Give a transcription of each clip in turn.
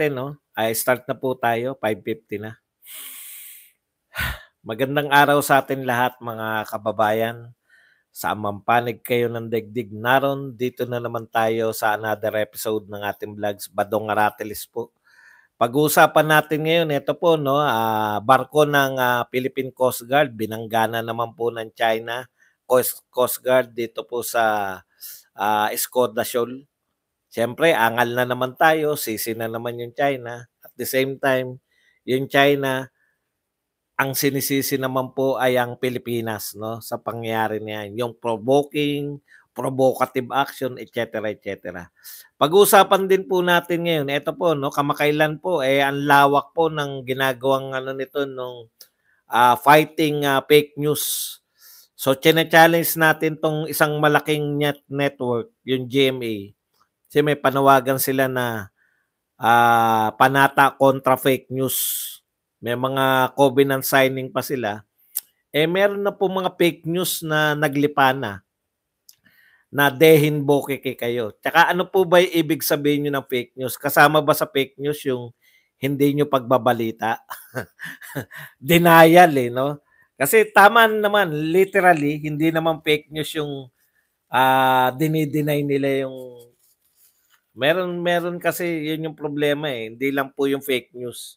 natin, no? Ay start na po tayo, 5:50 na. Magandang araw sa atin lahat mga kababayan. Saan man panig kayo ng daigdig naron, dito na naman tayo sa another episode ng ating vlogs, Badong Aratilis po. Pag-uusapan natin ngayon, ito po, no, barko ng Philippine Coast Guard, binanggana naman po ng China Coast Guard dito po sa Escoda Shoal. Siyempre, angal na naman tayo, sisi na naman yung China. At the same time, yung China, ang sinisisi naman po ay ang Pilipinas, no, sa pangyayari niyan, yung provocative action, etc., etc. Pag-uusapan din po natin ngayon, ito po, no, kamakailan po, ang lawak po ng ginagawang nito nung fighting fake news. So, chine-challenge natin tong isang malaking network, yung GMA. Kasi may panawagan sila na panata kontra fake news. May mga covenant signing pa sila. Meron na po mga fake news na naglipana na dehin bokeke kayo. Tsaka ano po ba ibig sabihin nyo ng fake news? Kasama ba sa fake news yung hindi nyo pagbabalita? Denial no? Kasi tama naman, literally, hindi naman fake news yung dinideny nila yung meron kasi yun yung problema Hindi lang po yung fake news,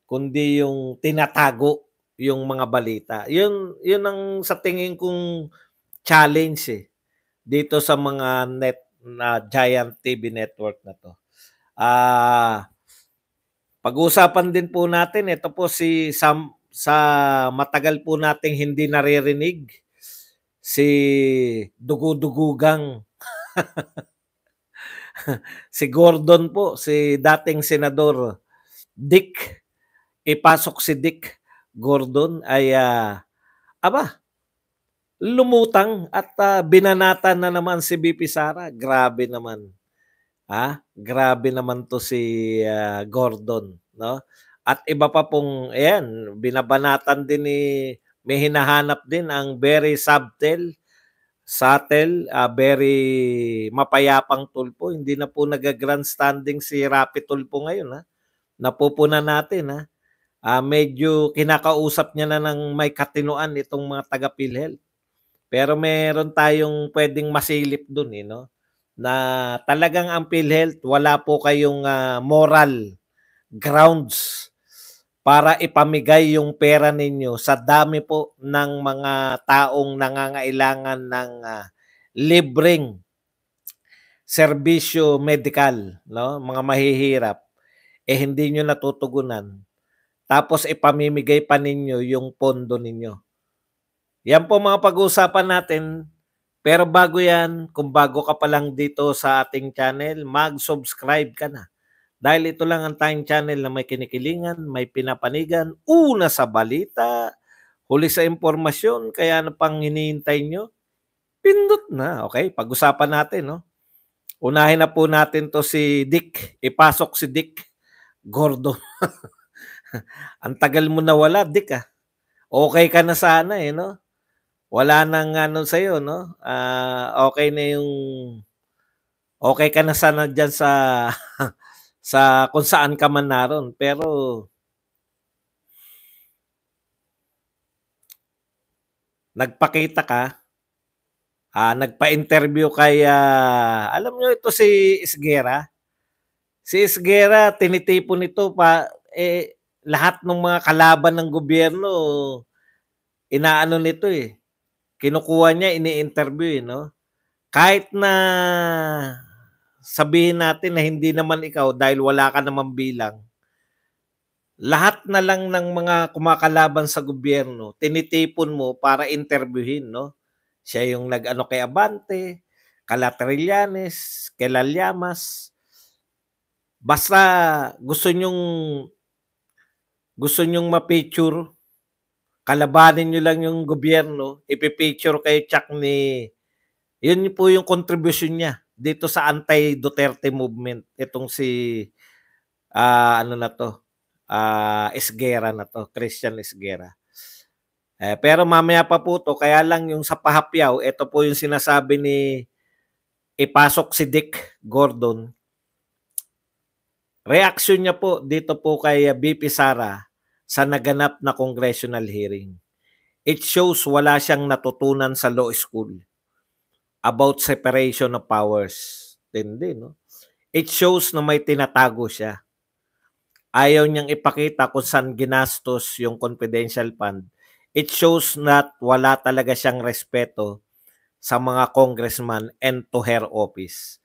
kundi yung tinatago yung mga balita. Yun ang sa tingin kong challenge dito sa mga giant TV network na to. Pag-uusapan din po natin, ito po si Sam, sa matagal po nating hindi naririnig, si Dugudugugang si Gordon po, si dating senador Dick, ipasok si Dick Gordon ay lumutang at binanatan na naman si BP Sara. Grabe naman. Grabe naman to si Gordon, no? At iba pa pong binabanatan din may hinahanap din ang very subtle, very mapayapang tulpo. Hindi na po nag-grandstanding si Rapi Tulfo ngayon, Napupuna natin, medyo kinakausap niya na ng may katinuan itong mga taga-PhilHealth. Pero meron tayong pwedeng masilip dun, no? Na talagang ang PhilHealth, wala po kayong moral grounds para ipamigay yung pera ninyo sa dami po ng mga taong nangangailangan ng libreng serbisyo medikal, no? Mga mahihirap, hindi nyo natutugunan. Tapos ipamimigay pa ninyo yung pondo ninyo. Yan po mga pag-uusapan natin. Pero bago yan, kung bago ka pa lang dito sa ating channel, mag-subscribe ka na. Dahil ito lang ang tayong channel na may kinikilingan, may pinapanigan, una sa balita, huli sa impormasyon, kaya ano pang hinihintay nyo? Pindot na, okay? Pag-usapan natin, no? Unahin na po natin to si Dick. Ipasok si Dick Gordon. Ang tagal mo na wala, Dick, Okay ka na sana, no? Wala nang sa'yo, no? Okay na yung okay ka na sana dyan sa sa kung saan ka man naroon. Pero nagpakita ka, nagpa-interview kay alam nyo ito si Isguera. Si Isguera, tinitipon nito lahat ng mga kalaban ng gobyerno, inaano nito kinukuha niya, ini-interview no? Kahit na sabihin natin na hindi naman ikaw dahil wala ka naman bilang, lahat na lang ng mga kumakalaban sa gobyerno, tinitipon mo para interviewin, no? Siya yung nag-ano kay Abante, kala Trillanes, kay Llamas. Basta gusto nyong ma-picture, kalabanin nyo lang yung gobyerno, ipipicture kay Chuck yun po yung contribution niya dito sa anti-Duterte movement. Itong si Esguera na to, Christian Esguera. Pero mamaya pa po to, kaya lang yung sa pahapyaw, ito po yung sinasabi ni ipasok si Dick Gordon. Reaksyon niya po dito po kay VP Sara sa naganap na congressional hearing. It shows wala siyang natutunan sa law school about separation of powers. Tindi, no? It shows na may tinatago siya. Ayaw niyang ipakita kung saan ginastos yung confidential fund. It shows na wala talaga siyang respeto sa mga congressman and to her office.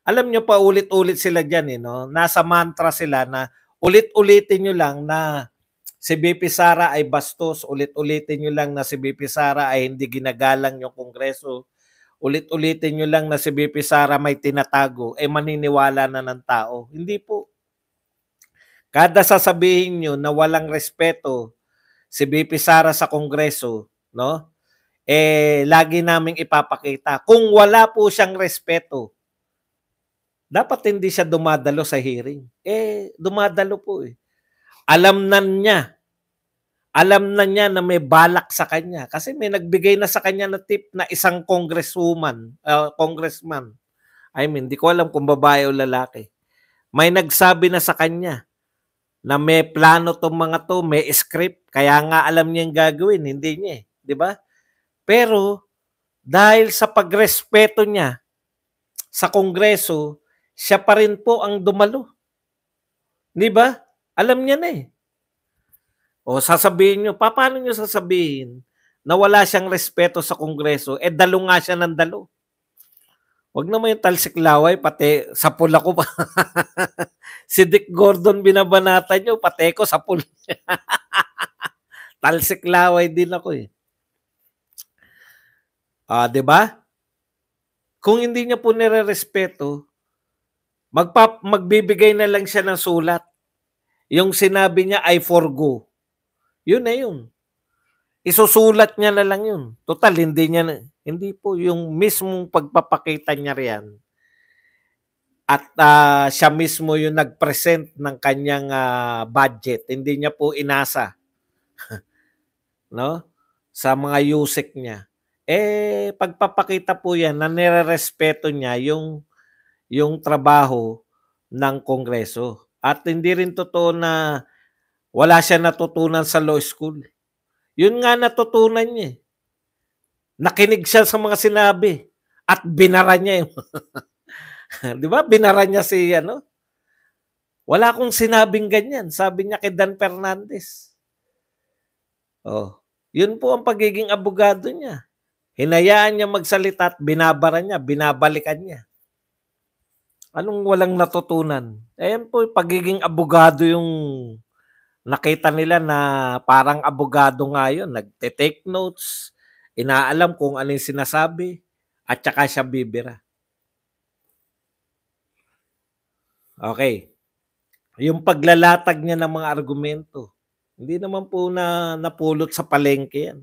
Alam niyo pa, ulit-ulit sila dyan, no? Nasa mantra sila na ulit-ulitin nyo lang na si VP Sara ay bastos, ulit-ulitin nyo lang na si VP Sara ay hindi ginagalang yung kongreso, ulit-ulitin nyo lang na si VP Sara may tinatago, maniniwala na ng tao. Hindi po. Kada sasabihin nyo na walang respeto si VP Sara sa kongreso, no? Lagi naming ipapakita. Kung wala po siyang respeto, dapat hindi siya dumadalo sa hearing. Dumadalo po eh. Alam na niya na may balak sa kanya kasi may nagbigay na sa kanya na tip na isang congressman. Hindi ko alam kung babae o lalaki. May nagsabi na sa kanya na may plano tong mga to, may script, kaya nga alam niya yung gagawin, hindi niya, di ba? Pero dahil sa pagrespeto niya sa kongreso, siya pa rin po ang dumalo. Di ba? Alam niya na eh. O sasabihin nyo, paano nyo sasabihin na wala siyang respeto sa kongreso, dalo nga siya ng dalo. Huwag naman yung talsik laway, pati sa pula ko pa. Si Dick Gordon binabanata nyo, pati ko sa pula. Talsik laway din ako eh. Di ba? Kung hindi niya po nire-respeto, magbibigay na lang siya ng sulat. Yung sinabi niya, I forgo. Yun na yun. Isusulat niya na lang yun. Total, hindi po yung mismong pagpapakita niya riyan. At siya mismo yung nag-present ng kanyang budget. Hindi niya po inasa. No? Sa mga USEC niya. Pagpapakita po yan na nire-respeto niya yung trabaho ng Kongreso. At hindi rin totoo na wala siya natutunan sa law school. Yun nga natutunan niya. Nakinig siya sa mga sinabi at binara niya yung di ba? Binara niya si Wala akong sinabing ganyan. Sabi niya kay Dan Fernandez. Yun po ang pagiging abogado niya. Hinayaan niya magsalita at binabara niya, binabalikan niya. Anong walang natutunan? Ayan po, pagiging abogado yung nakita nila na parang abogado nga yun. Nagte-take notes, inaalam kung ano yung sinasabi, at saka siya bibira. Okay. Yung paglalatag niya ng mga argumento, hindi naman po napulot sa palengke yan.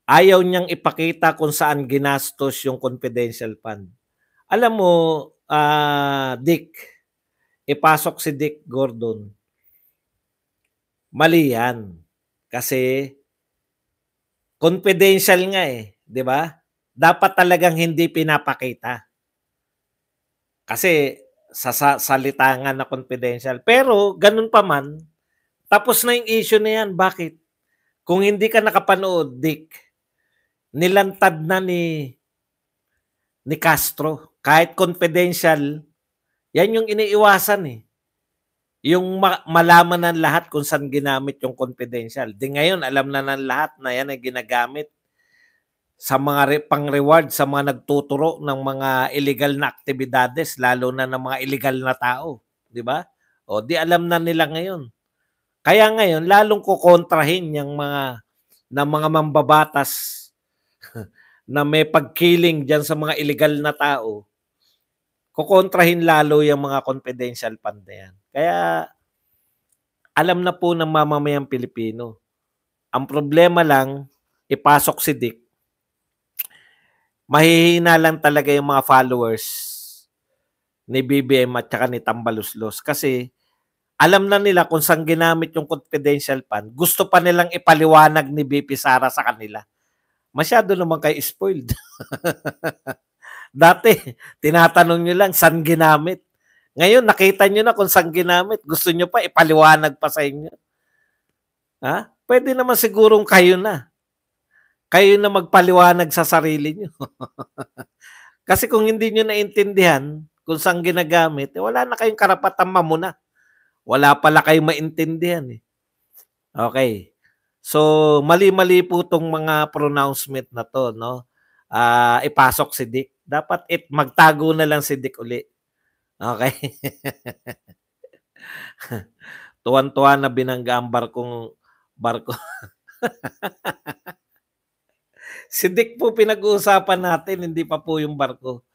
Ayaw niyang ipakita kung saan ginastos yung confidential fund. Alam mo, Dick, ipasok si Dick Gordon. Mali yan. Kasi confidential nga eh, di ba? Dapat talagang hindi pinapakita. Kasi sa salita nga na confidential. Pero ganun pa man, tapos na yung issue na yan. Bakit? Kung hindi ka nakapanood, Dick, nilantad na ni Castro. Kahit confidential, yan yung iniiwasan eh. Yung malaman ng lahat kung saan ginamit yung confidential. Di ngayon, alam na ng lahat na yan ay ginagamit sa mga pang-reward, sa mga nagtuturo ng mga illegal na aktibidades, lalo na ng mga illegal na tao. Di ba? Di alam na nila ngayon. Kaya ngayon, lalong kukontrahin yung mga mambabatas na may pagkiling dyan sa mga illegal na tao, kukontrahin lalo yung mga confidential fund na yan. Kaya, alam na po ng mamamayang Pilipino. Ang problema lang, ipasok si Dick, mahihina lang talaga yung mga followers ni BBM at saka ni Tambaluslos. Kasi, alam na nila kung saan ginamit yung confidential fund. Gusto pa nilang ipaliwanag ni BP Sara sa kanila. Masyado naman kayo spoiled. Dati, tinatanong nyo lang saan ginamit. Ngayon nakita niyo na kung saan ginamit, gusto niyo pa ipaliwanag pa sa inyo? Ha? Puwede naman sigurong kayo na. Kayo na magpaliwanag sa sarili niyo. Kasi kung hindi niyo naintindihan kung saan ginagamit, eh, wala na kayong karapatang mamuna. Wala pala kayong maintindihan, eh. Okay. So, mali-mali po 'tong mga pronouncement na 'to, 'no? Ipasok si Dick. Dapat magtago na lang si Dick uli. Okay. Tuwan-tuwa na binangga ang barko. Si Dick po pinag-uusapan natin, hindi pa po yung barko.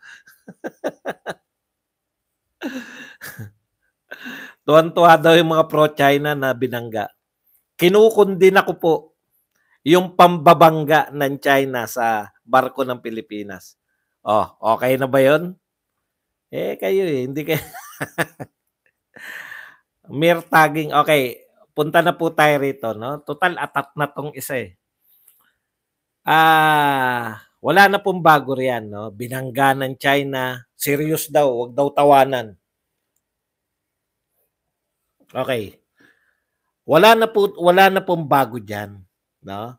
Tuwan-tuwa daw yung mga pro-China na binangga. Kinukundina ko po yung pambabangga ng China sa barko ng Pilipinas. Oh, okay na ba yun? Eh, kayo eh, hindi kayo. Mere tagging. Okay, punta na po tayo rito, no? Total atat na tong isa eh. Wala na pong bago riyan, no? Binangga ng China. Serious daw, wag daw tawanan. Okay. Wala na pong bago diyan, no?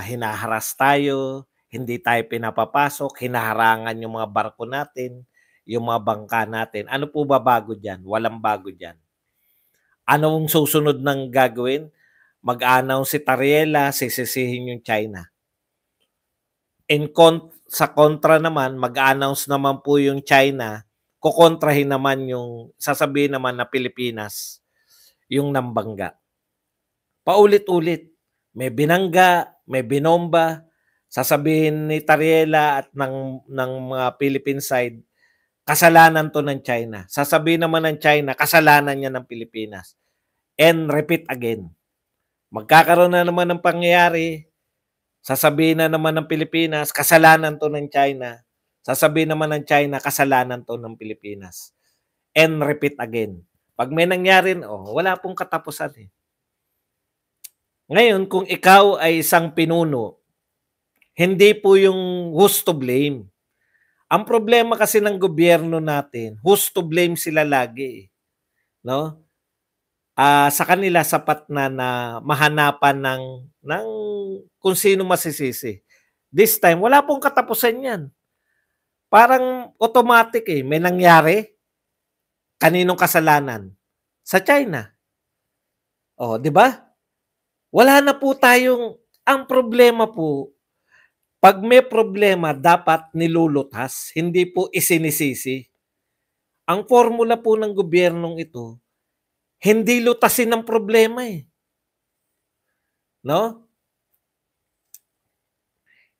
Hinaharas tayo, hindi tayo pinapapasok, hinaharangan yung mga barko natin, yung mga bangka natin. Ano po ba bago diyan? Walang bago diyan. Anong susunod ng gagawin? Mag-announce si Tariela, sisisihin yung China. Sa kontra naman, mag-announce naman po yung China, kukontrahin naman yung, sasabihin naman na Pilipinas, yung nambangga. Paulit-ulit. May binangga, may binomba, sasabihin ni Tariela at ng mga Philippine side, kasalanan to ng China. Sasabihin naman ng China, kasalanan niya ng Pilipinas. And repeat again. Magkakaroon na naman ng pangyayari, sasabihin na naman ng Pilipinas, kasalanan to ng China. Sasabihin naman ng China, kasalanan to ng Pilipinas. And repeat again. Pag may nangyari, wala pong katapusan eh. Ngayon, kung ikaw ay isang pinuno, hindi po yung who's to blame. Ang problema kasi ng gobyerno natin, who's to blame sila lagi, no? Sa kanila sapat na mahanapan ng kung sino masisisi. This time, wala pong katapusan 'yan. Parang automatic eh, may nangyari. Kaninong kasalanan? Sa China. Oh, 'di ba? Wala na po ang problema po, pag may problema dapat nilulutas, hindi po isinisisi. Ang formula po ng gobyernong ito, hindi lutasin ang problema eh. No?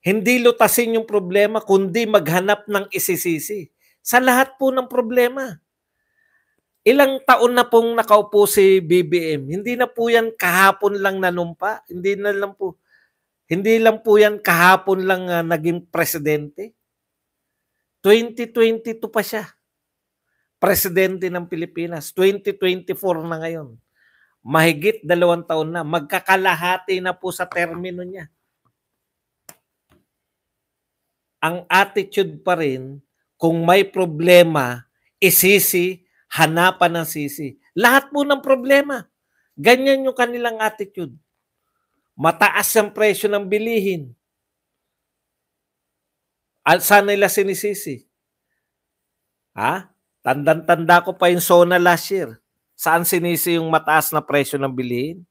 Hindi lutasin yung problema, kundi maghanap ng isisisi. Sa lahat po ng problema. Ilang taon na pong nakaupo si BBM. Hindi na po yan kahapon lang nanumpa. Hindi lang po yan kahapon lang naging presidente. 2022 pa siya. Presidente ng Pilipinas. 2024 na ngayon. Mahigit 2 taon na. Magkakalahati na po sa termino niya. Ang attitude pa rin, kung may problema, isisi, hanapan ng sisi. Lahat po ng problema. Ganyan yung kanilang attitude. Mataas ang presyo ng bilihin. Saan nila sinisisi? Tandang-tanda ko pa yung SONA last year. Saan sinisi yung mataas na presyo ng bilihin?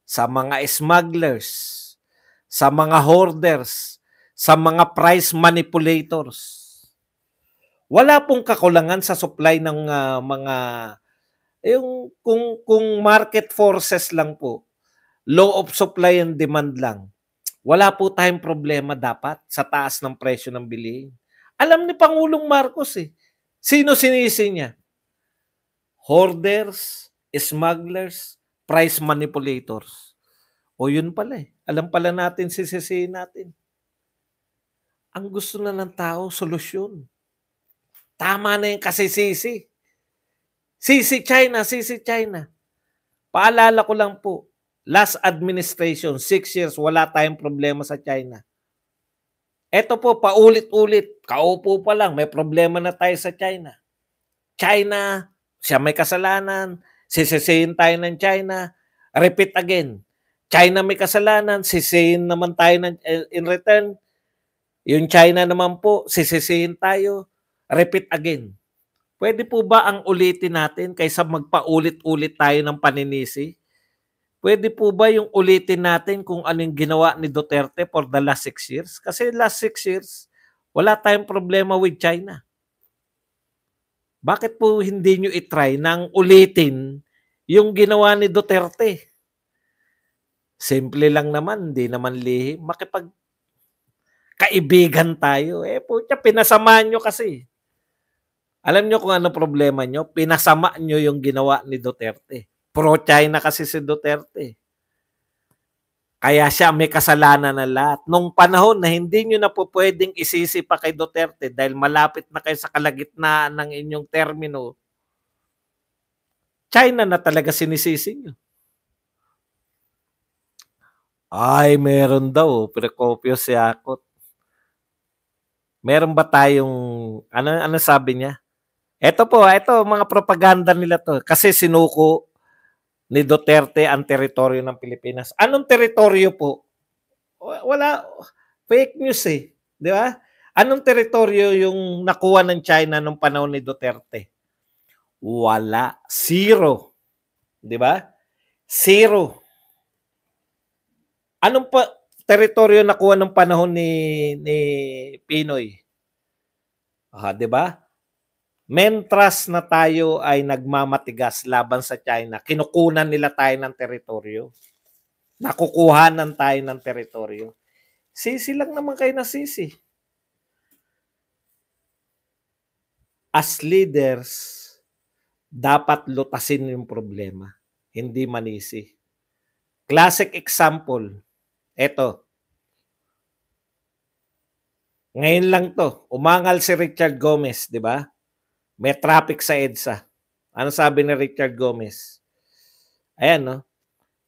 Sa mga smugglers, sa mga hoarders, sa mga price manipulators. Wala pong kakulangan sa supply ng mga kung market forces lang po, law of supply and demand lang. Wala po tayong problema dapat sa taas ng presyo ng bilihin. Alam ni Pangulong Marcos eh. Sino sinisi niya? Hoarders, smugglers, price manipulators. O yun pala eh. Alam pala natin sisisihin natin. Ang gusto na ng tao, solusyon. Tama na yung kasisisi. Sisi China. Paalala ko lang po, last administration, 6 years, wala tayong problema sa China. Ito po, paulit-ulit, kaupo pa lang, may problema na tayo sa China. China, siya may kasalanan, sisisihin tayo ng China, repeat again. China may kasalanan, sisisihin naman tayo in return. Yung China naman po, sisisihin tayo, repeat again. Pwede po ba ang ulitin natin kaysa magpaulit-ulit tayo ng paninisi? Pwede po ba yung ulitin natin kung anong ginawa ni Duterte for the last 6 years? Kasi last 6 years, wala tayong problema with China. Bakit po hindi nyo itry nang ulitin yung ginawa ni Duterte? Simple lang naman, hindi naman lihim. Makipagkaibigan tayo. Pucha, pinasama nyo kasi. Alam nyo kung ano problema nyo? Pinasama nyo yung ginawa ni Duterte. Pro-China kasi si Duterte. Kaya siya may kasalanan na lahat. Nung panahon na hindi nyo na po pwedeng isisi pa kay Duterte dahil malapit na kayo sa kalagitnaan ng inyong termino, China na talaga sinisisi nyo. Ay, meron daw. Precopio si Akot. Meron ba tayong, ano sabi niya? Ito po, mga propaganda nila to. Kasi sinuko ni Duterte ang teritoryo ng Pilipinas. Anong teritoryo po? Wala, fake news eh. Di ba? Anong teritoryo yung nakuha ng China nung panahon ni Duterte? Wala. Zero. Di ba? Zero. Anong teritoryo nakuha ng panahon ni Pinoy? Di ba? Mentras na tayo ay nagmamatigas laban sa China, kinukunan nila tayo ng teritoryo. Nakukuhanan tayo ng teritoryo. Sisi lang naman kayo na sisi. As leaders, dapat lutasin yung problema, hindi manisi. Classic example, eto. Ngayon lang to, umangal si Richard Gomez, di ba? May traffic sa EDSA. Ano sabi ni Richard Gomez? Ayan, no?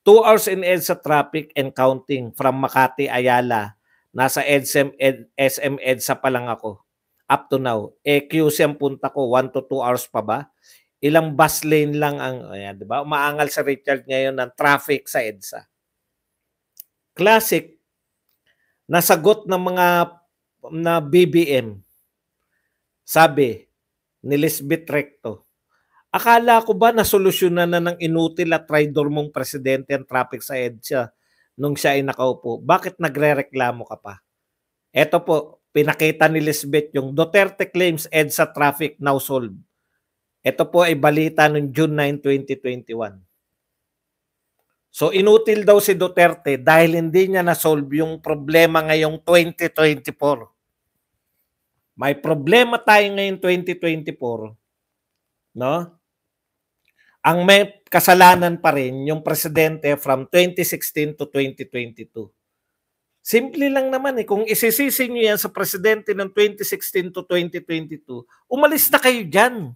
2 hours in EDSA traffic and counting from Makati, Ayala. Nasa SM EDSA pa lang ako. Up to now. QC ang punta ko, 1 to 2 hours pa ba? Ilang bus lane lang ang, ayan, di ba? Umaangal si Richard ngayon ng traffic sa EDSA. Classic, nasagot ng mga na BBM. Sabi ni Lisbeth Recto, akala ko ba nasolusyonan na ng inutil at traidor mong presidente ang traffic sa EDSA nung siya ay nakaupo? Bakit nagre-reklamo ka pa? Ito po, pinakita ni Lisbeth yung Duterte claims EDSA traffic now solved. Ito po ay balita noong June 9, 2021. So inutil daw si Duterte dahil hindi niya na-solve yung problema ngayong 2024. May problema tayo ngayong 2024, no? Ang may kasalanan pa rin yung presidente from 2016 to 2022. Simple lang naman eh. Kung isisisi nyo yan sa presidente ng 2016 to 2022, umalis na kayo dyan.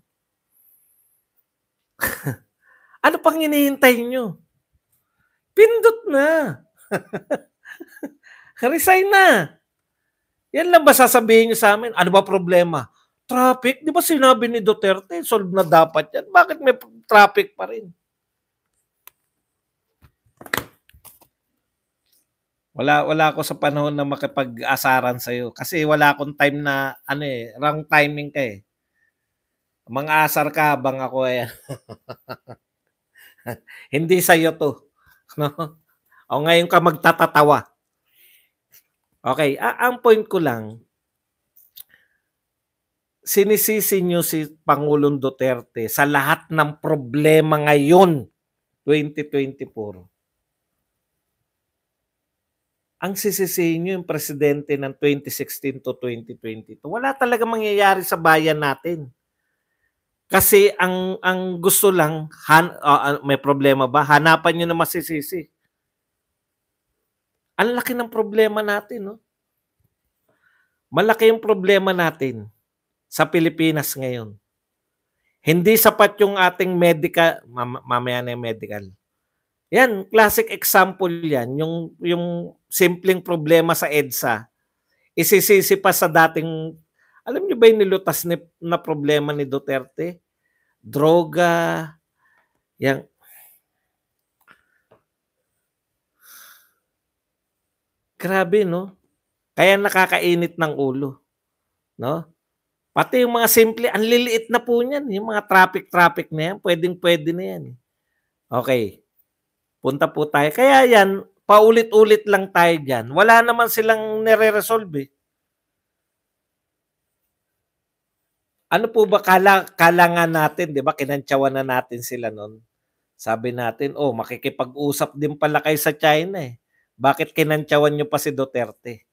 Ano pang hinihintay nyo? Pindot na. Resign na. Yan lang ba sasabihin nyo sa amin? Ano ba problema? Traffic? Di ba sinabi ni Duterte, solve na dapat yan? Bakit may traffic pa rin? Wala ako sa panahon na makipag-asaran sa'yo. Kasi wala akong time na, wrong timing ka eh. Mga asar ka habang ako eh. Hindi sa'yo to. No? O ngayon ka magtatatawa. Okay, ang point ko lang, sinisisi nyo si Pangulong Duterte sa lahat ng problema ngayon, 2024. Ang sisisihin nyo yung presidente ng 2016 to 2022. Wala talaga mangyayari sa bayan natin. Kasi ang gusto lang, may problema ba? Hanapan nyo na masisisi. Ang laki ng problema natin, no? Malaki yung problema natin sa Pilipinas ngayon. Hindi sapat yung ating medical, mamaya na yung medical. Yan, classic example yan. Yung simpleng problema sa EDSA, isisisi pa sa dating, alam niyo ba yung nilutas na problema ni Duterte? droga, yang grabe 'no? Kaya nakakainit ng ulo, 'no? Pati yung mga simple ang liliit na po niyan, yung mga traffic na yan, puwedeng-puwede na yan, eh. Okey, punta po tayo kaya yan, paulit-ulit lang tayo diyan, wala naman silang nire-resolve, eh. Ano po ba akala nga natin 'di ba kinantyawan na natin sila nun. Sabi natin, "Oh, makikipag-usap din pala kayo sa China, eh. Bakit kinantyawan niyo pa si Duterte?"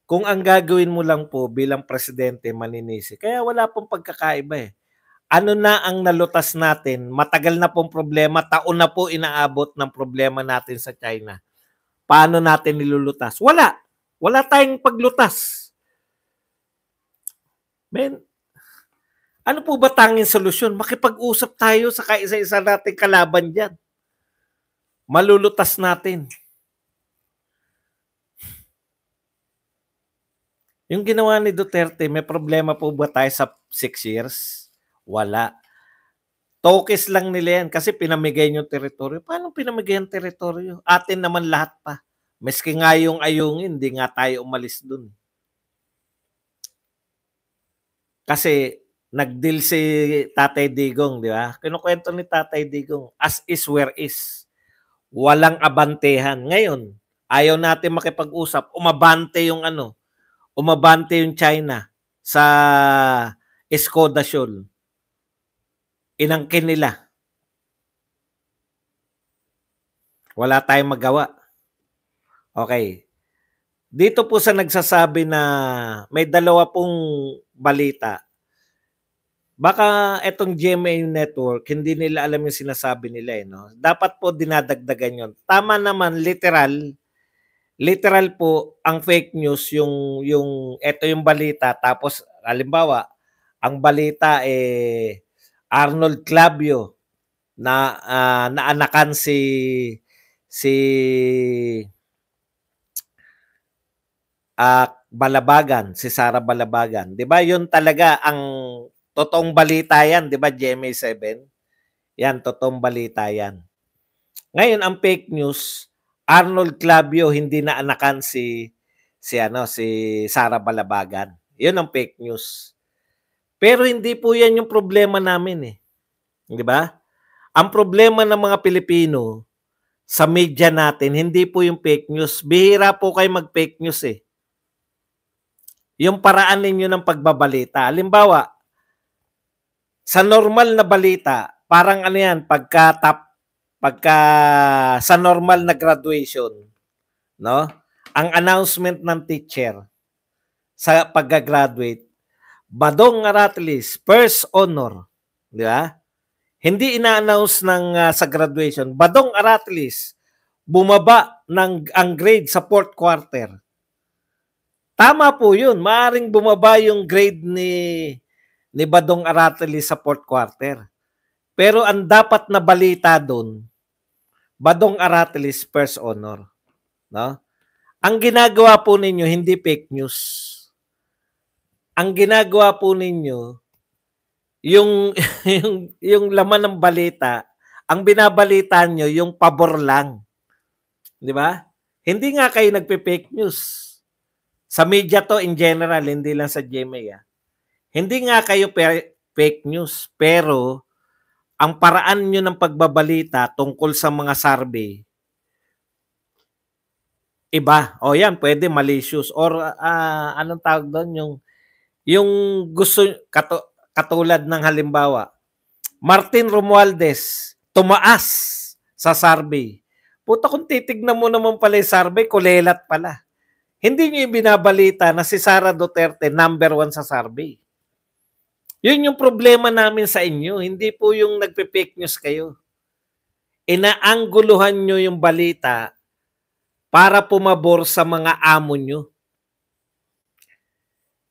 Kung ang gagawin mo lang po bilang presidente maninisi kaya wala pong pagkakaiba, eh. Ano na ang nalutas natin, matagal na pong problema, taon na po inaabot ng problema natin sa China. Paano natin nilulutas? Wala. Wala tayong paglutas. Men, ano po ba tanging solusyon? Makipag-usap tayo sa kaisa-isa nating kalaban diyan. Malulutas natin. Yung ginawa ni Duterte, may problema po ba tayo sa 6 years? Wala. Tokes lang nila yan kasi pinamigay yung teritoryo. Paano pinamigay yung teritoryo? Atin naman lahat pa. Maski nga yung ayungin, hindi nga tayo umalis dun. Kasi nag-deal si Tatay Digong, di ba? Kinukwento ni Tatay Digong, as is where is. Walang abantehan. Ngayon, ayaw natin makipag-usap. Umabante yung China sa Escoda Shoal. Inangkin nila. Wala tayong magawa. Okay. Dito po sa nagsasabi na may dalawa pong balita. Baka etong GMA Network, hindi nila alam yung sinasabi nila, eh, no? Dapat po dinadagdagan yon. Tama naman, literal po ang fake news yung eto yung balita tapos halimbawa ang balita Arnold Clavio na naanakan si Balabagan, si Sara Balabagan. 'Di ba? 'Yun talaga ang totoong balita 'yan, 'di ba? GMA7. Yan totoong balita 'yan. Ngayon ang fake news, Arnold Clavio hindi naanakan si Sara Balabagan. 'Yun ang fake news. Pero hindi po 'yan yung problema namin, eh. 'Di ba? Ang problema ng mga Pilipino sa media natin, hindi po yung fake news. Bihira po kayo mag-fake news, eh. Yung paraan ninyo ng pagbabalita. Halimbawa, sa normal na balita, parang ano yan, pagka sa normal na graduation, no? Ang announcement ng teacher sa pagga-graduate, Badong Aratlis, first honor, di ba? Hindi ina-announce sa graduation, Badong Aratlis, bumaba ang grade sa fourth quarter. Tama po yun. Maaring bumaba yung grade ni Badong Aratlis sa fourth quarter. Pero ang dapat na balita doon, Badong Aratlis first honor. No? Ang ginagawa po ninyo, hindi fake news. Ang ginagawa po ninyo, yung laman ng balita, ang binabalita nyo, yung pabor lang. Di ba? Hindi nga kayo nagpe-fake news. Sa media to in general, hindi lang sa GMA. Hindi nga kayo fake news, pero ang paraan nyo ng pagbabalita tungkol sa mga survey, iba. O yan, pwede malicious. Or anong tawag doon? Yung gusto, katulad ng halimbawa, Martin Romualdez, tumaas sa survey. Puta, kung titignan mo naman pala yung survey, kulelat pala. Hindi niyo binabalita na si Sara Duterte number 1 sa survey. Yun yung problema namin sa inyo. Hindi po yung nagpe-fake news kayo. Inaangguluhan nyo yung balita para pumabor sa mga amo nyo.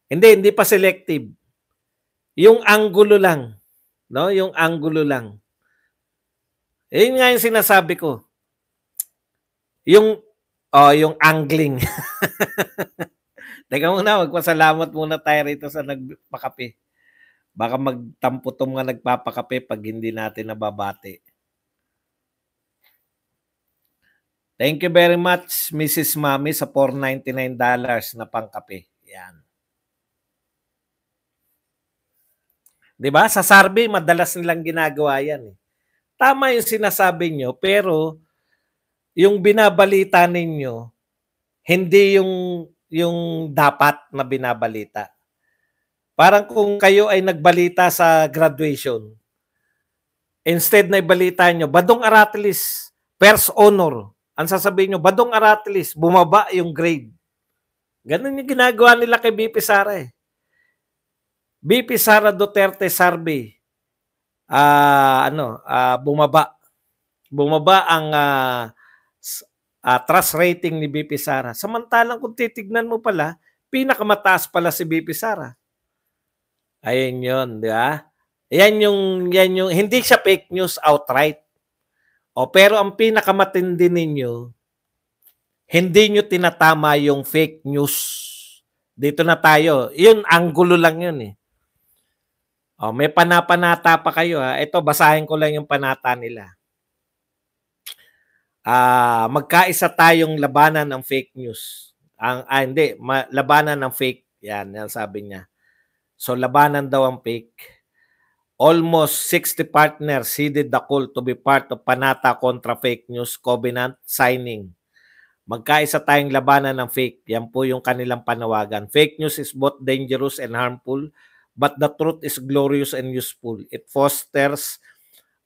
Hindi pa selective. Yung anggulo lang. No? Yung anggulo lang. Yun nga yung sinasabi ko. Yung angling. Teka muna, magpasalamat muna tayo rito sa nagpakape. Baka magtampo tong mga nagpapakape pag hindi natin nababati. Thank you very much, Mrs. Mami, sa $499 na pangkape. Yan. 'Di ba? Sa survey, madalas nilang ginagawa yan. Tama yung sinasabi nyo, pero yung binabalita ninyo, hindi yung dapat na binabalita. Parang kung kayo ay nagbalita sa graduation, instead na ibalita nyo, Badong Aratilis, first honor. Ang sasabihin nyo, Badong Aratilis, bumaba yung grade. Ganun yung ginagawa nila kay BP Sara eh. BP Sara Duterte survey, bumaba. Bumaba ang trust rating ni BP Sara. Samantalang kung titignan mo pala, pinakamataas pala si BP Sara. Ayun yun, di ba? Yan yung, hindi siya fake news outright. Pero ang pinakamatindi ninyo, hindi nyo tinatama yung fake news. Dito na tayo. Yun, anggulo lang yun eh. May panapanata pa kayo ha. Ito, basahin ko lang yung panata nila. Magkaisa tayong labanan ng fake news. Labanan ng fake. Yan sabi niya. So, labanan daw ang fake. Almost 60 partners heeded the call to be part of Panata Contra Fake News Covenant signing. Magkaisa tayong labanan ng fake. Yan po yung kanilang panawagan. Fake news is both dangerous and harmful, but the truth is glorious and useful. It fosters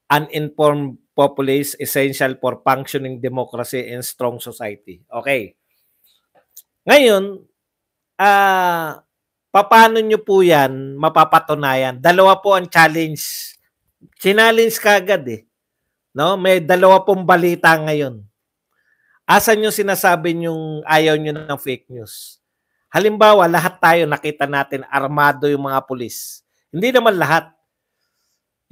an informed populace essential for functioning democracy and strong society. Okay. Ngayon, paano nyo po yan mapapatunayan? Dalawa po ang challenge. Challenge kagad eh. No? May dalawa pong balita ngayon. Asan yung sinasabi yung ayaw nyo ng fake news? Halimbawa, lahat tayo nakita natin armado yung mga pulis. Hindi naman lahat.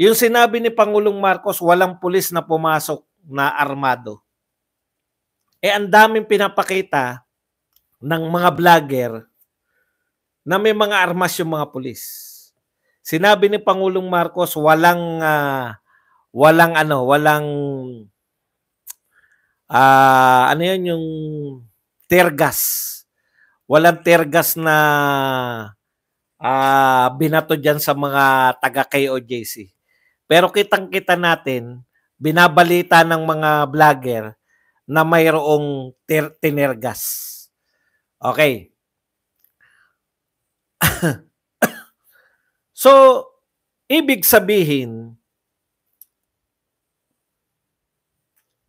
Yung sinabi ni Pangulong Marcos, walang pulis na pumasok na armado. Ang daming pinapakita ng mga vlogger na may mga armas yung mga pulis. Sinabi ni Pangulong Marcos, walang yung tear gas. Walang tear gas na binato dyan sa mga taga KOJC. Pero kitang-kita natin, binabalita ng mga vlogger na mayroong tear gas. Okay. So, ibig sabihin,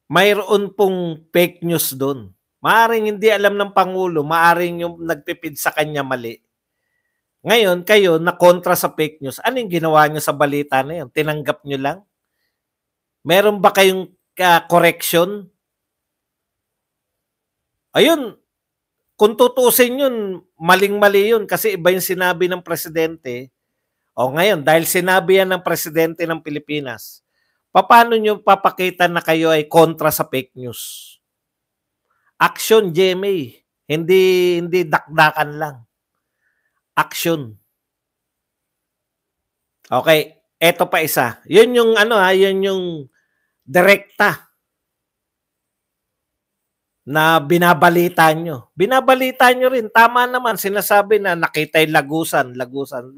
mayroon pong fake news doon. Maaring hindi alam ng Pangulo, maaring yung nagpipid sa kanya mali. Ngayon, kayo na kontra sa fake news, anong ginawa nyo sa balita na yun? Tinanggap nyo lang? Meron ba kayong correction? Ayun, kung tutusin yun, maling-mali yun kasi iba yung sinabi ng presidente. Ngayon, dahil sinabi yan ng presidente ng Pilipinas, paano nyo papakita na kayo ay kontra sa fake news? Action, GMA. Hindi dakdakan lang. Action. Okay, eto pa isa. Yun yung yun yung direkta na binabalita nyo. Binabalita nyo rin. Tama naman, sinasabi na nakita yung lagusan.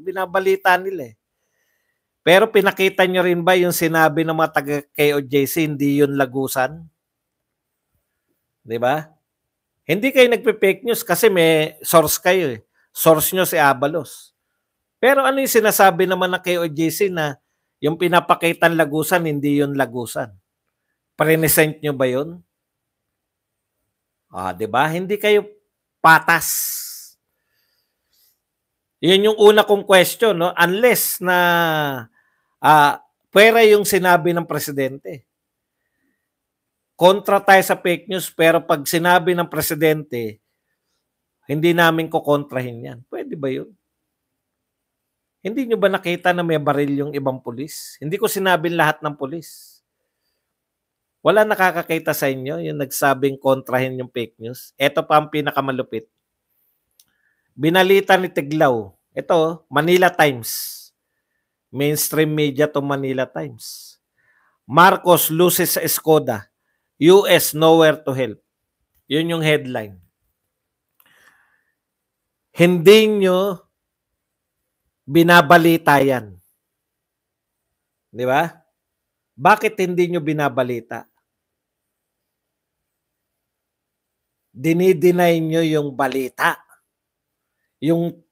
Binabalita nila eh. Pero pinakita nyo rin ba yung sinabi ng mga taga-KOJC, hindi yun lagusan? Di ba? Hindi kayo nagpe-fake news kasi may source kayo eh. Source nyo si Abalos. Pero ano yung sinasabi naman ng KOJC na yung pinapakitang lagusan, hindi yun lagusan? Present nyo ba yun? Di ba? Hindi kayo patas. Yun yung una kong question, no? Unless na pwera yung sinabi ng presidente. Kontra tayo sa fake news, pero pag sinabi ng presidente, hindi namin kukontrahin yan. Pwede ba yun? Hindi nyo ba nakita na may baril yung ibang pulis? Hindi ko sinabing lahat ng pulis. Wala nakakakita sa inyo yung nagsabing kontrahin yung fake news. Ito pa ang pinakamalupit. Binalita ni Tiglaw. Ito, Manila Times. Mainstream media to Manila Times. Marcos loses sa Skoda. US nowhere to help. Yun yung headline. Hindi nyo binabalita yan. Di ba? Bakit hindi nyo binabalita? Dinideny nyo yung balita. Yung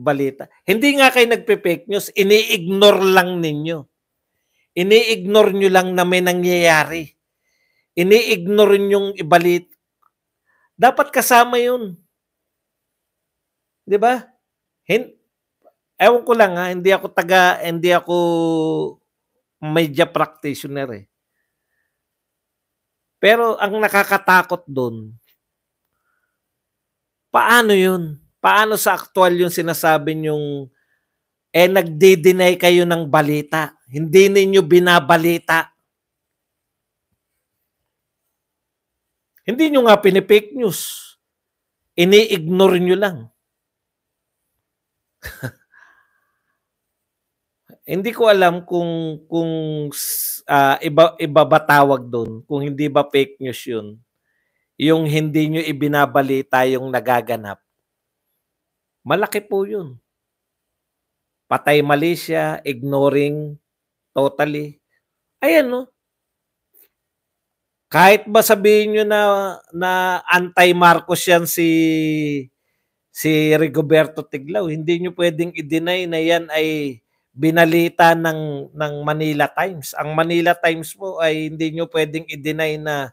balita. Hindi nga kayo nagpe-fake news, ini-ignore lang ninyo. Ini-ignore nyo lang na may nangyayari. Ini-ignore yung ibalit. Dapat kasama yun. Di ba? Ewan ko lang ha, hindi ako media practitioner eh. Pero ang nakakatakot doon, paano yun? Paano sa aktual yung sinasabi nyong nagdi-deny kayo ng balita. Hindi ninyo binabalita. Hindi nyo nga pinipake news. Ini-ignore nyo lang. Hindi ko alam kung iba ba tawag doon, kung hindi ba fake news yun. Yung hindi nyo ibinabalita yung nagaganap. Malaki po yun. Patay Malaysia, ignoring totally. Ayan no. Kahit ba sabihin nyo na anti-Marcos yan si Rigoberto Tiglaw, hindi nyo pwedeng i-deny na yan ay binalita ng Manila Times. Ang Manila Times po ay hindi nyo pwedeng i-deny na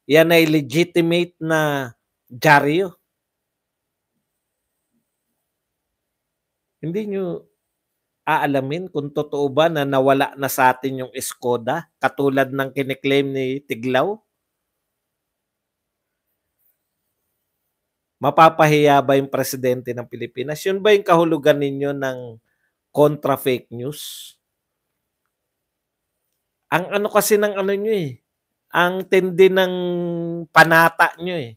yan ay legitimate na dyaryo. Hindi nyo aalamin kung totoo ba na nawala na sa atin yung Skoda katulad ng kiniklaim ni Tiglaw? Mapapahiya ba yung presidente ng Pilipinas? Yun ba yung kahulugan ninyo ng kontra fake news? Ang ano kasi ng ano nyo eh, ang tindi ng panata nyo eh.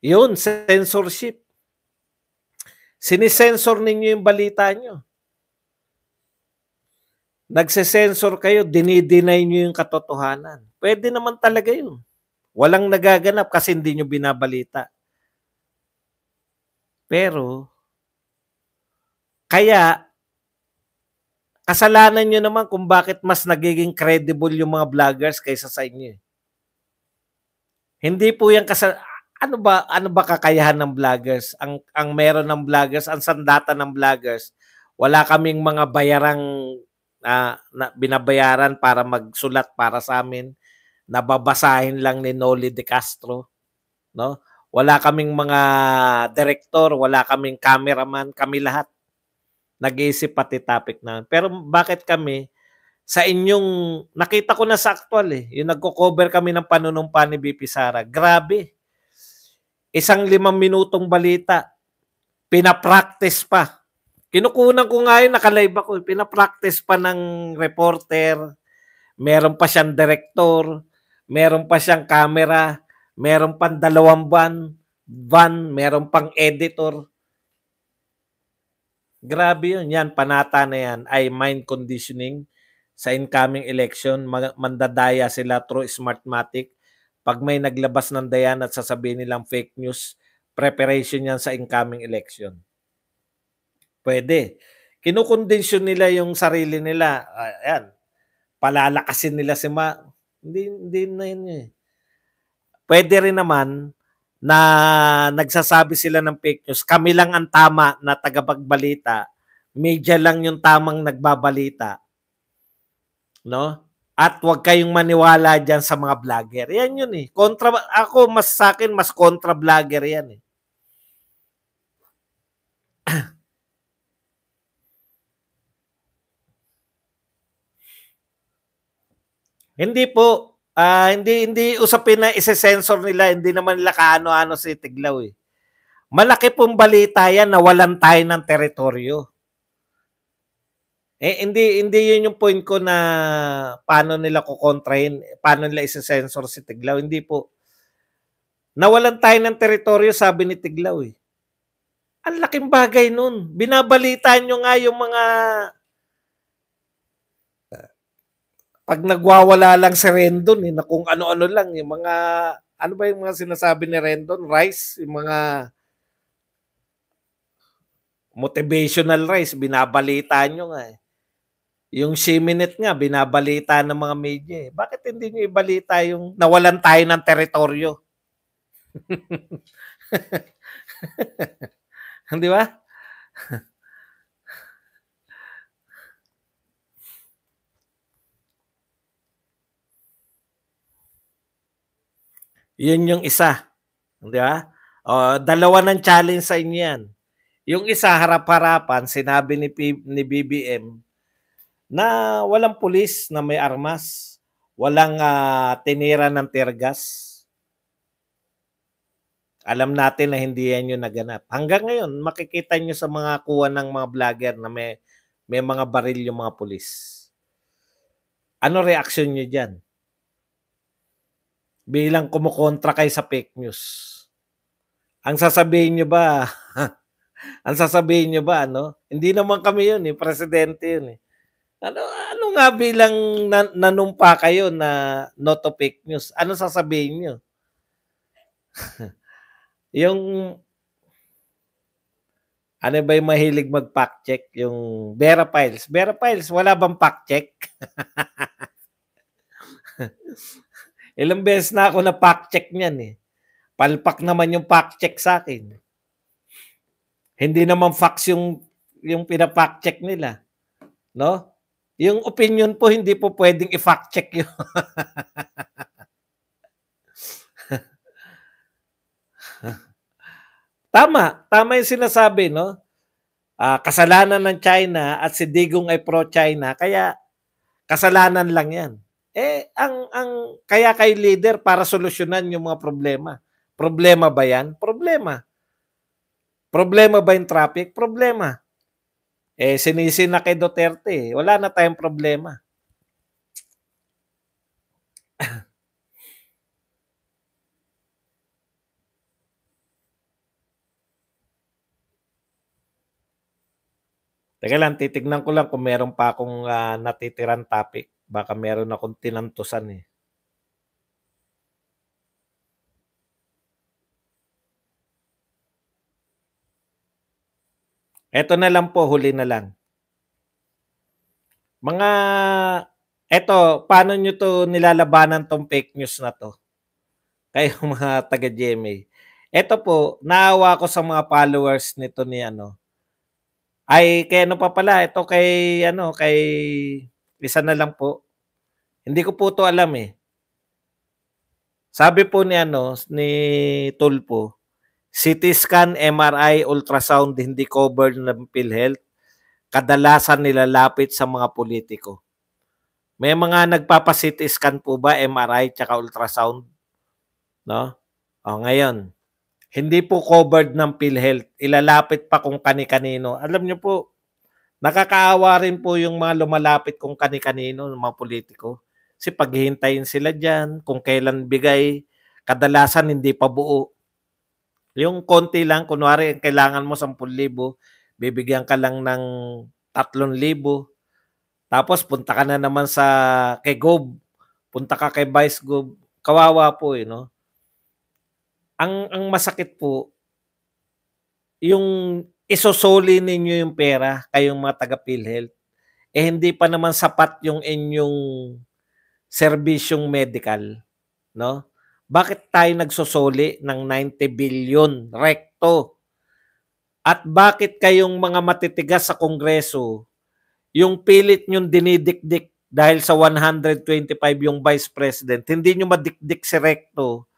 Yun, censorship. Sinisensor ninyo yung balita nyo. Nagsesensor kayo, dinideny nyo yung katotohanan. Pwede naman talaga yun. Walang nagaganap kasi hindi nyo binabalita. Pero, kaya, kasalanan nyo naman kung bakit mas nagiging credible yung mga vloggers kaysa sa inyo. Hindi po yan ano ba kakayahan ng vloggers? Ang meron ng vloggers, ang sandata ng vloggers, wala kaming mga bayarang na binabayaran para magsulat para sa amin. Nababasahin lang ni Noli De Castro, no? Wala kaming mga director, wala kaming cameraman, kami lahat nag-iisip pati topic na. Pero bakit kami sa inyong nakita ko na sa aktual eh, yung nagko-cover kami ng panunumpa ni BP Sara. Grabe. Isang 5 minutong balita, pinapractice pa. Kinukunan ko nga yun, nakalive ako. Pinapractice pa ng reporter, meron pa siyang director, meron pa siyang camera, meron pang 2 van, meron pang editor. Grabe yun. Yan, panata na yan ay mind conditioning sa incoming election. Mandadaya sila through Smartmatic. Pag may naglabas ng dayan at sasabihin nilang fake news, preparation yan sa incoming election. Pwede. Kinukondensyon nila yung sarili nila. Ayan. Palalakasin nila si Hindi na yun eh. Pwede rin naman na nagsasabi sila ng fake news. Kami lang ang tama na tagapagbalita. Media lang yung tamang nagbabalita. No? At huwag kayong maniwala dyan sa mga vlogger. Yan yun eh. Sa akin, mas kontra vlogger yan eh. Hindi po. Hindi usapin na ise-sensor nila. Hindi naman nila kaano-ano si Tiglaw eh. Malaki pong balita yan na walan tayo ng teritoryo. Hindi yun yung point ko na paano nila kukontrahin, paano nila ise-sensor si Tiglaw. Hindi po. Nawalan tayo ng teritoryo, sabi ni Tiglaw eh. Ang laking bagay nun. Binabalita nyo nga yung mga 'pag nagwawala lang si Rendon, na kung ano-ano lang, yung mga ano ba yung mga sinasabi ni Rendon? Rice, yung mga motivational rice, binabalita nyo nga, eh. Yung Shiminit nga, binabalita ng mga media, eh. Bakit hindi nyo ibalita yung nawalan tayo ng teritoryo? Di ba? Yun yung isa. Di ba? O, dalawa ng challenge sa inyo yan. Yung isa, harap-harapan, sinabi ni BBM na walang pulis na may armas, walang tinira ng tear gas. Alam natin na hindi yan yung naganap. Hanggang ngayon, makikita nyo sa mga kuha ng mga vlogger na may mga baril yung mga pulis. Ano reaksyon nyo dyan? Bilang kumukontra kayo sa fake news. Ang sasabihin nyo ba, hindi naman kami yun, presidente yun. Ano nga bilang nanumpa kayo na not to fake news? Ano sasabihin nyo? Yung ano ba yung mahilig mag-fact check? Yung Vera Files. Vera Files, wala bang fact check? Ilang beses na ako na fact check niyan, eh. Palpak naman yung fact check sa akin. Hindi naman facts yung pina-fact check nila. No? Yung opinion po, hindi po pwedeng i-fact check yun. Tama yung sinasabi, no? Kasalanan ng China at si Digong ay pro-China, kaya kasalanan lang yan. Kaya kay leader para solusyonan yung mga problema. Problema ba yan? Problema. Problema ba yung traffic? Problema. Sinisi na kay Duterte. Wala na tayong problema. Teka lang, titignan ko lang kung meron pa akong natitirang topic. Baka meron akong tinantusan, eh. Eto na lang po, huli na lang. Paano nyo to nilalabanan tong fake news na to? Kayo mga taga-GMA. Eto po, naawa ko sa mga followers nito ni kay ano pa pala, ito kay isa na lang po. Hindi ko po to alam, eh. Sabi po ni Tulpo, CT scan, MRI, ultrasound hindi covered ng PhilHealth. Kadalasan nilalapit sa mga politiko. May mga nagpapa-CT scan po ba, MRI, tsaka ultrasound? No? Ngayon, hindi po covered ng PhilHealth. Ilalapit pa kung kani-kanino. Alam niyo po, nakakaawa rin po yung mga lumalapit kung kani-kanino ng mga politiko. Kasi paghihintayin sila dyan, kung kailan bigay, kadalasan hindi pa buo. Yung konti lang, kunwari, kailangan mo 10,000, bibigyan ka lang ng 3,000. Tapos punta ka na naman kay Gob, punta ka kay Vice Gob. Kawawa po, no? Ang masakit po, yung isosoli ninyo yung pera, kayong mga taga-PhilHealth, hindi pa naman sapat yung inyong serbisyong medical, no? Bakit tayo nagsosoli ng 90 billion rekto? At bakit kayong mga matitigas sa Kongreso, yung pilit nyong dinidikdik dahil sa 125 yung Vice President, hindi nyo madikdik si Recto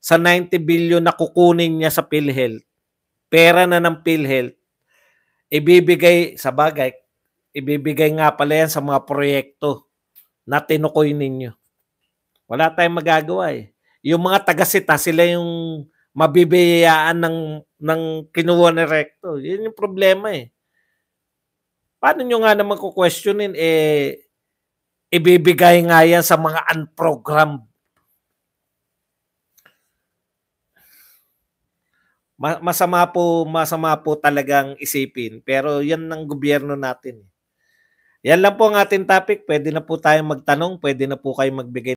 sa 90 billion na kukunin niya sa PhilHealth, pera na ng PhilHealth, ibibigay nga pala yan sa mga proyekto na tinukoy ninyo. Wala tayong magagawa, eh. Yung mga taga-sita, sila yung mabibiyayaan ng kinuha ni Recto. Yun yung problema, eh. Paano nyo nga naman kukwestiyonin, ibibigay nga yan sa mga unprogrammed. masama po talagang isipin, pero 'yan ang gobyerno natin, eh. 'Yan lang po ang ating topic, puwede na po tayong magtanong, puwede na po kayong magbigay